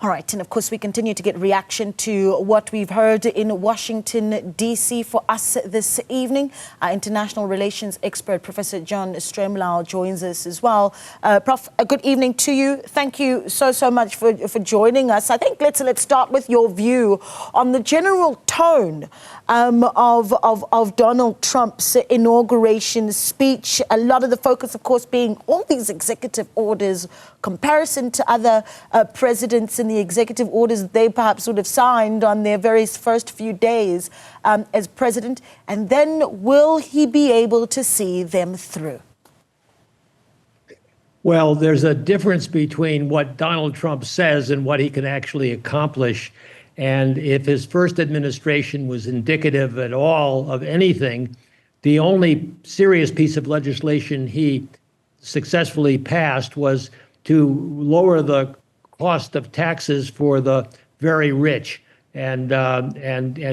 All right, and of course we continue to get reaction to what we've heard in Washington, D.C. For us this evening, our international relations expert, Professor John Stremlau, joins us as well. Prof, a good evening to you. Thank you so much for joining us. I think let's start with your view on the general tone of Donald Trump's inauguration speech. A lot of the focus, of course, being all these executive orders, comparison to other presidents and the executive orders that they perhaps would have signed on their very first few days as president. And then will he be able to see them through? Well, there's a difference between what Donald Trump says and what he can actually accomplish. And if his first administration was indicative at all of anything, the only serious piece of legislation he successfully passed was to lower the cost of taxes for the very rich, and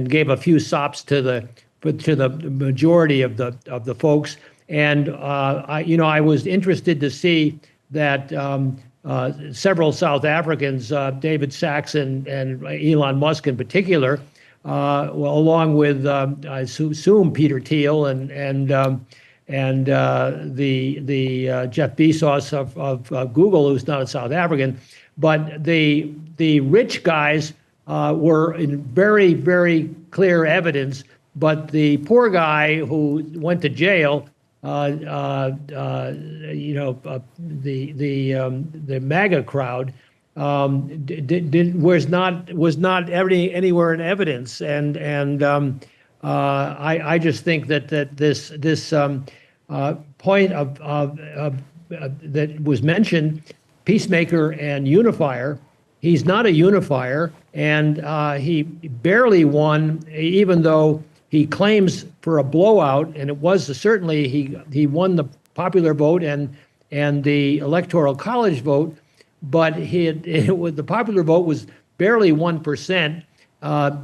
gave a few sops to the majority of the folks. And I was interested to see that several South Africans, David Sachs and Elon Musk in particular, along with I assume Peter Thiel and the Jeff Bezos of Google, who's not a South African, but the rich guys were in very, very clear evidence. But the poor guy who went to jail, the MAGA crowd, was not anywhere in evidence, and I just think that this point of that was mentioned, peacemaker and unifier. He's not a unifier, and he barely won, even though he claims for a blowout, and it was certainly he won the popular vote and the electoral college vote, but the popular vote was barely 1%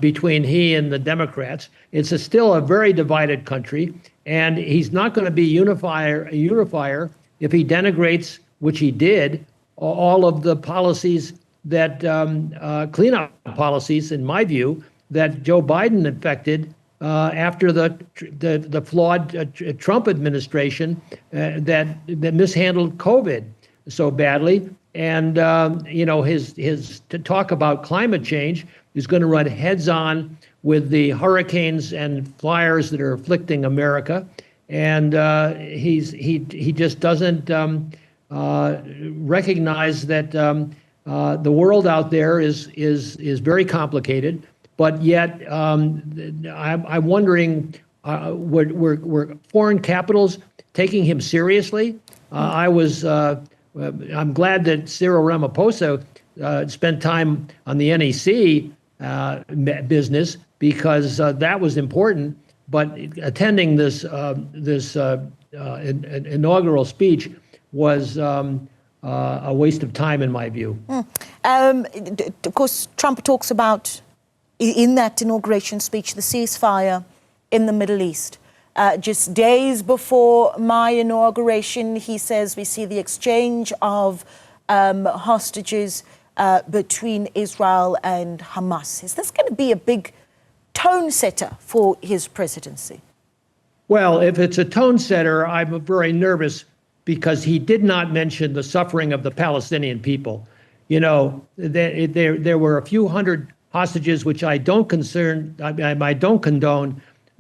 between he and the Democrats. It's still a very divided country, and he's not going to be a unifier if he denigrates, which he did, all of the policies that cleanup policies, in my view, that Joe Biden effected after the flawed Trump administration that mishandled COVID so badly. And his to talk about climate change is going to run heads on with the hurricanes and fires that are afflicting America, and he just doesn't recognize that the world out there is very complicated. But yet, I'm wondering, were foreign capitals taking him seriously? I'm glad that Cyril Ramaphosa spent time on the NEC business, because that was important. But attending this inaugural speech was a waste of time, in my view. Of course, Trump talks about, in that inauguration speech, the ceasefire in the Middle East. Just days before my inauguration, he says we see the exchange of hostages between Israel and Hamas. Is this going to be a big tone setter for his presidency? Well, if it's a tone setter, I'm very nervous, because he did not mention the suffering of the Palestinian people. You know, there were a few hundred hostages, which I don't condone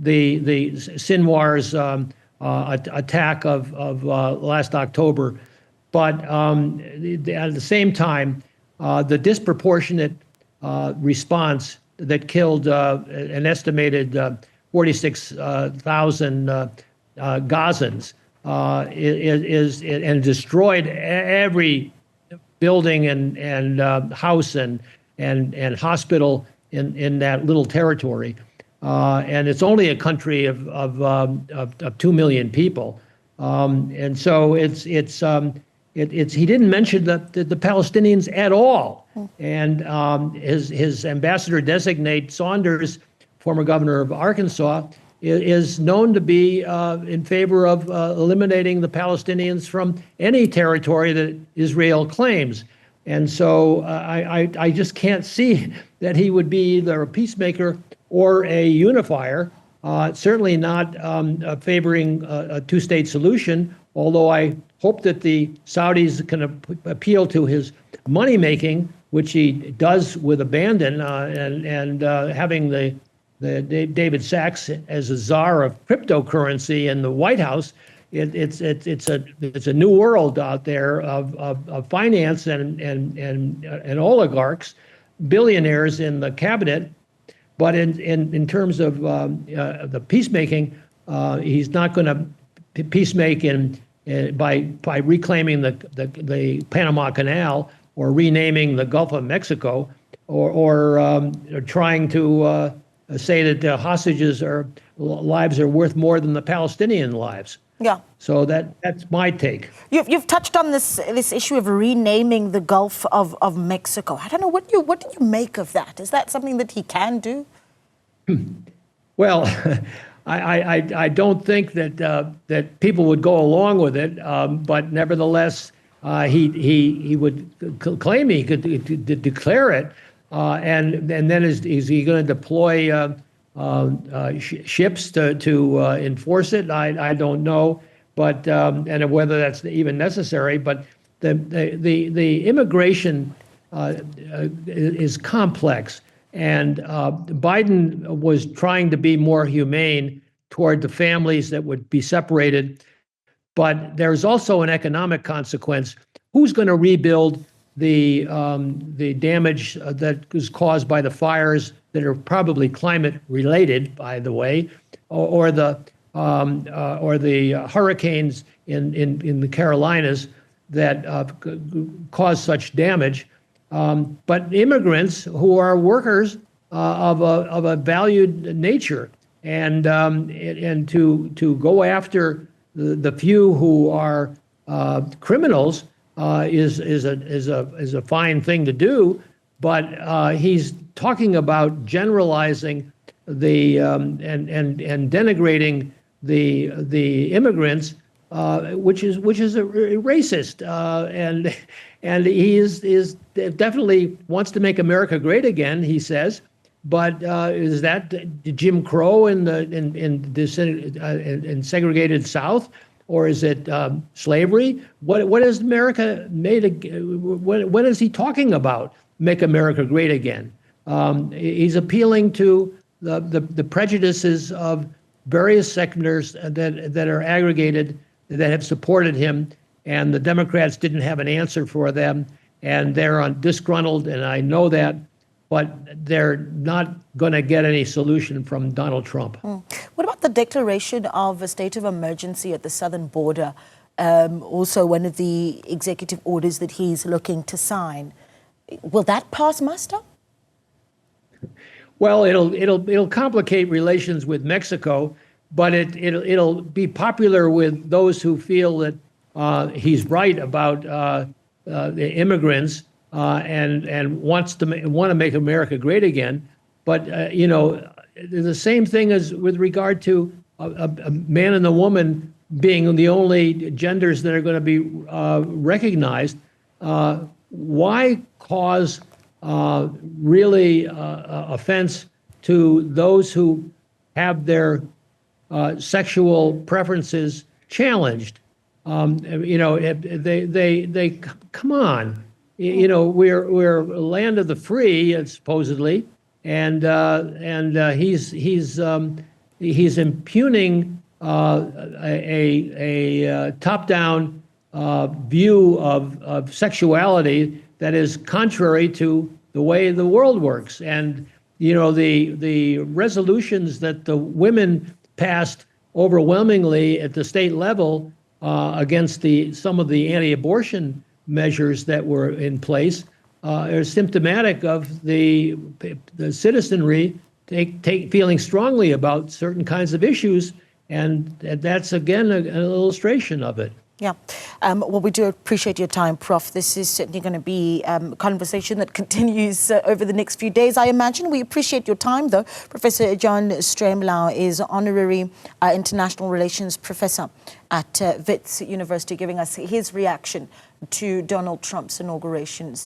the Sinwar's attack of last October, but at the same time, the disproportionate response that killed an estimated 46,000 Gazans and destroyed every building and house and hospital in that little territory. And it's only a country of 2 million people, and so it's he didn't mention the Palestinians at all. And his ambassador designate Saunders, former governor of Arkansas, is known to be in favor of eliminating the Palestinians from any territory that Israel claims. And so I just can't see that he would be either a peacemaker or a unifier, certainly not favoring a two-state solution, although I hope that the Saudis can appeal to his money-making, which he does with abandon, and having the David Sachs as a czar of cryptocurrency in the White House. It's a new world out there of finance and oligarchs, billionaires in the cabinet. But in terms of the peacemaking, he's not going to peacemake by reclaiming the Panama Canal or renaming the Gulf of Mexico or trying to say that the hostages' lives are worth more than the Palestinian lives. Yeah. So that's my take. You've touched on this issue of renaming the Gulf of Mexico. I don't know, what do you make of that? Is that something that he can do? Well, I don't think that people would go along with it, but nevertheless, he would claim he could declare it, and then is he going to deploy ships to enforce it? I don't know, but and whether that's even necessary. But the immigration is complex, and Biden was trying to be more humane toward the families that would be separated. But there's also an economic consequence. Who's going to rebuild the damage that was caused by the fires that are probably climate related, by the way, or the hurricanes in the Carolinas that cause such damage? But immigrants who are workers of a valued nature, and to go after the few who are criminals is a fine thing to do, but he's talking about generalizing and denigrating the immigrants, which is a racist, and he is definitely wants to make America great again, he says. But is that Jim Crow in segregated South, or is it slavery? What is America made? What is he talking about? Make America great again. He's appealing to the prejudices of various sectors that are aggregated, that have supported him, and the Democrats didn't have an answer for them, and they're disgruntled, and I know that, but they're not going to get any solution from Donald Trump. What about the declaration of a state of emergency at the southern border? Also one of the executive orders that he's looking to sign. Will that pass muster? Well, it'll complicate relations with Mexico, but it'll be popular with those who feel that he's right about the immigrants and want to make America great again. But the same thing as with regard to a man and a woman being the only genders that are going to be recognized. Why cause really offense to those who have their sexual preferences challenged? They come on. We're a land of the free, supposedly, and he's impugning a top-down view of sexuality that is contrary to the way the world works. And the resolutions that the women passed overwhelmingly at the state level against some of the anti-abortion measures that were in place are symptomatic of the citizenry feeling strongly about certain kinds of issues, and that's again an illustration of it. Yeah. Well, we do appreciate your time, Prof. This is certainly going to be a conversation that continues over the next few days, I imagine. We appreciate your time, though. Professor John Stremlau is Honorary International Relations Professor at Wits University, giving us his reaction to Donald Trump's inauguration.